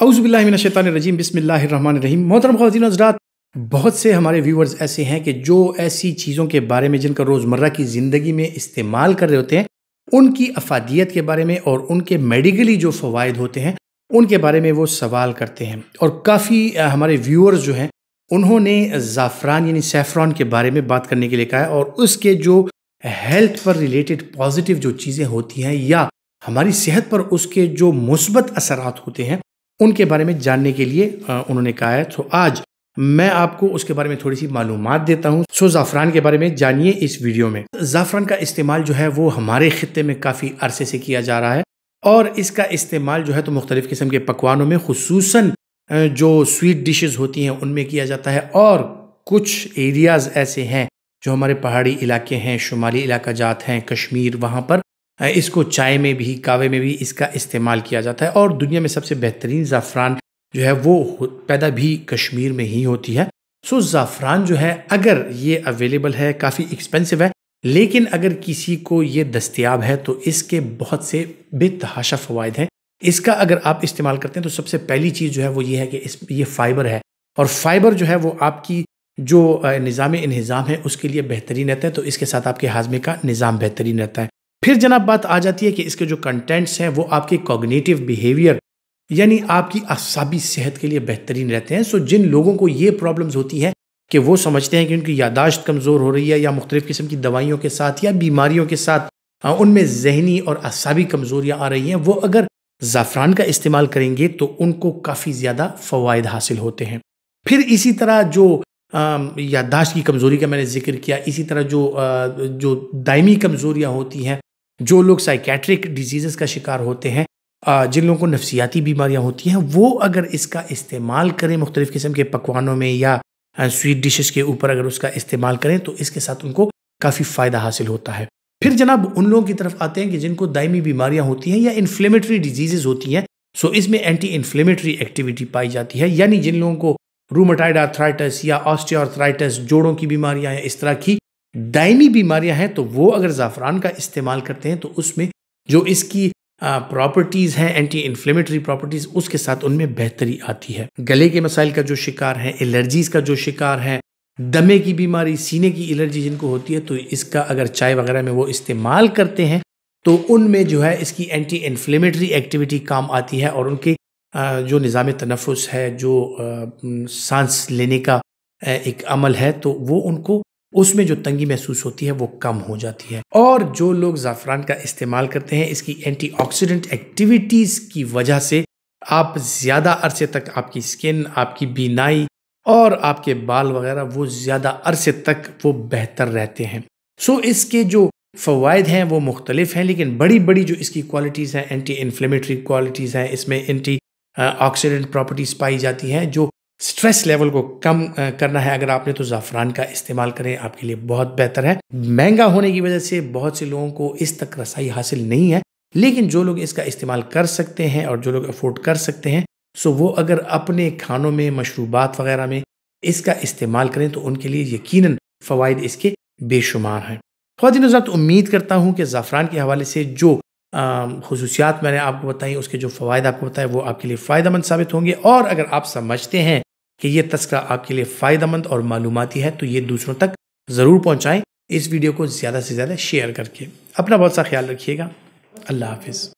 औज़ुबिल्लाहि मिनश्शैतानिर्रजीम बिस्मिल्लाहिर्रहमानिर्रहीम। मोहतरम ख़वातीन हज़रात, बहुत से हमारे व्यूअर्स ऐसे हैं कि जो ऐसी चीज़ों के बारे में जिनका रोज़मर्रा की ज़िंदगी में इस्तेमाल कर रहे होते हैं, उनकी अफ़ादियत के बारे में और उनके मेडिकली जो फ़वाइद होते हैं उनके बारे में वो सवाल करते हैं। और काफ़ी हमारे व्यूअर्स जो हैं उन्होंने ज़ाफ़रान यानी सैफ़रॉन के बारे में बात करने के लिए कहा है और उसके जो हेल्थ पर रिलेटेड पॉजिटिव जो चीज़ें होती हैं या हमारी सेहत पर उसके जो मुस्बत असरात होते हैं उनके बारे में जानने के लिए उन्होंने कहा है। तो आज मैं आपको उसके बारे में थोड़ी सी मालूमात देता हूँ। सो ज़ाफ़रान के बारे में जानिए इस वीडियो में। ज़ाफ़रान का इस्तेमाल जो है वो हमारे ख़ित्ते में काफ़ी अरसे से किया जा रहा है और इसका इस्तेमाल जो है तो मुख्तलिफ़ किस्म के पकवानों में खुसूसन जो स्वीट डिशेज़ होती हैं उनमें किया जाता है। और कुछ एरियाज़ ऐसे हैं जो हमारे पहाड़ी इलाके हैं, शुमाली इलाका जात हैं, कश्मीर, वहाँ पर इसको चाय में भी, कहवे में भी इसका इस्तेमाल किया जाता है। और दुनिया में सबसे बेहतरीन ज़ाफ़रान जो है वो पैदा भी कश्मीर में ही होती है। सो ज़ाफ़रान जो है अगर ये अवेलेबल है, काफ़ी एक्सपेंसिव है, लेकिन अगर किसी को ये दस्तयाब है तो इसके बहुत से बेतहाशा फ़वाइद हैं। इसका अगर आप इस्तेमाल करते हैं तो सबसे पहली चीज़ जो है वो ये है कि ये फ़ाइबर है और फ़ाइबर जो है वो आपकी जो निज़ाम इंहिज़ाम है उसके लिए बेहतरीन रहता है। तो इसके साथ आपके हाज़मे का निज़ाम बेहतरीन रहता है। फिर जनाब बात आ जाती है कि इसके जो कंटेंट्स हैं वो आपके कॉग्निटिव बिहेवियर यानी आपकी असाबी सेहत के लिए बेहतरीन रहते हैं। सो जिन लोगों को ये प्रॉब्लम्स होती हैं कि वो समझते हैं कि उनकी यादाश्त कमज़ोर हो रही है या मुख्तलिफ़ किस्म की दवाइयों के साथ या बीमारियों के साथ उनमें जहनी और असाबी कमज़ोरियाँ आ रही हैं, वो अगर ज़ाफ़रान का इस्तेमाल करेंगे तो उनको काफ़ी ज़्यादा फ़वाइद हासिल होते हैं। फिर इसी तरह जो यादाश्त की कमज़ोरी का मैंने ज़िक्र किया, इसी तरह जो दायमी कमज़ोरियाँ होती हैं, जो लोग साइकेट्रिक डिजीज़ का शिकार होते हैं, जिन लोगों को नफ्सियाती बीमारियां होती हैं, वो अगर इसका इस्तेमाल करें मुख्तलिफ़ किस्म के पकवानों में या स्वीट डिशेस के ऊपर अगर उसका इस्तेमाल करें तो इसके साथ उनको काफ़ी फ़ायदा हासिल होता है। फिर जनाब उन लोगों की तरफ आते हैं कि जिनको दायमी बीमारियां होती हैं या इन्फ्लेमेटरी डिजीज़ होती हैं। सो इसमें एंटी इन्फ्लेमेटरी एक्टिविटी पाई जाती है, यानी जिन लोगों को रूमेटाइड आर्थराइटिस या ऑस्टियोआर्थराइटिस, जोड़ों की बीमारियां हैं, इस तरह की दायमी बीमारियां हैं, तो वो अगर ज़ाफ़रान का इस्तेमाल करते हैं तो उसमें जो इसकी प्रॉपर्टीज़ हैं, एंटी इन्फ्लेमेटरी प्रॉपर्टीज़, उसके साथ उनमें बेहतरी आती है। गले के मसाइल का जो शिकार है, एलर्जीज़ का जो शिकार है, दमे की बीमारी, सीने की एलर्जी जिनको होती है, तो इसका अगर चाय वगैरह में वो इस्तेमाल करते हैं तो उनमें जो है इसकी एंटी इन्फ्लेमेटरी एक्टिविटी काम आती है और उनके जो निज़ाम तनफ़ुस है, जो सांस लेने का एक अमल है, तो वो उनको उसमें जो तंगी महसूस होती है वो कम हो जाती है। और जो लोग ज़ाफ़रान का इस्तेमाल करते हैं, इसकी एंटीऑक्सीडेंट एक्टिविटीज़ की वजह से आप ज़्यादा अरसे तक आपकी स्किन, आपकी बीनाई और आपके बाल वगैरह वो ज़्यादा अरसे तक वो बेहतर रहते हैं। सो इसके जो फ़वाइद हैं वो मुख्तलिफ हैं, लेकिन बड़ी बड़ी जो इसकी क्वालिटीज़ हैं, एंटी इन्फ्लेमेटरी क्वालिटीज़ हैं, इसमें एंटी ऑक्सीडेंट प्रॉपर्टीज़ पाई जाती हैं। जो स्ट्रेस लेवल को कम करना है अगर आपने, तो ज़ाफ़रान का इस्तेमाल करें, आपके लिए बहुत बेहतर है। महंगा होने की वजह से बहुत से लोगों को इस तक रसाई हासिल नहीं है, लेकिन जो लोग इसका इस्तेमाल कर सकते हैं और जो लोग अफोर्ड कर सकते हैं, सो वो अगर अपने खानों में, मशरूबात वगैरह में इसका इस्तेमाल करें तो उनके लिए यकीनन फ़वाइद इसके बेशुमार हैं। ख़वातीन हज़रात, उम्मीद करता हूँ कि ज़ाफ़रान के हवाले से जो खुसूसियात मैंने आपको बताई, उसके जो फ़वाइद आपको बताए, वो आपके लिए फ़ायदेमंद साबित होंगे। और अगर आप समझते हैं कि ये तज़किरा आपके लिए फ़ायदेमंद और मालूमाती है तो ये दूसरों तक ज़रूर पहुँचाएँ, इस वीडियो को ज़्यादा से ज़्यादा शेयर करके। अपना बहुत सा ख्याल रखिएगा। अल्लाह हाफ़िज़।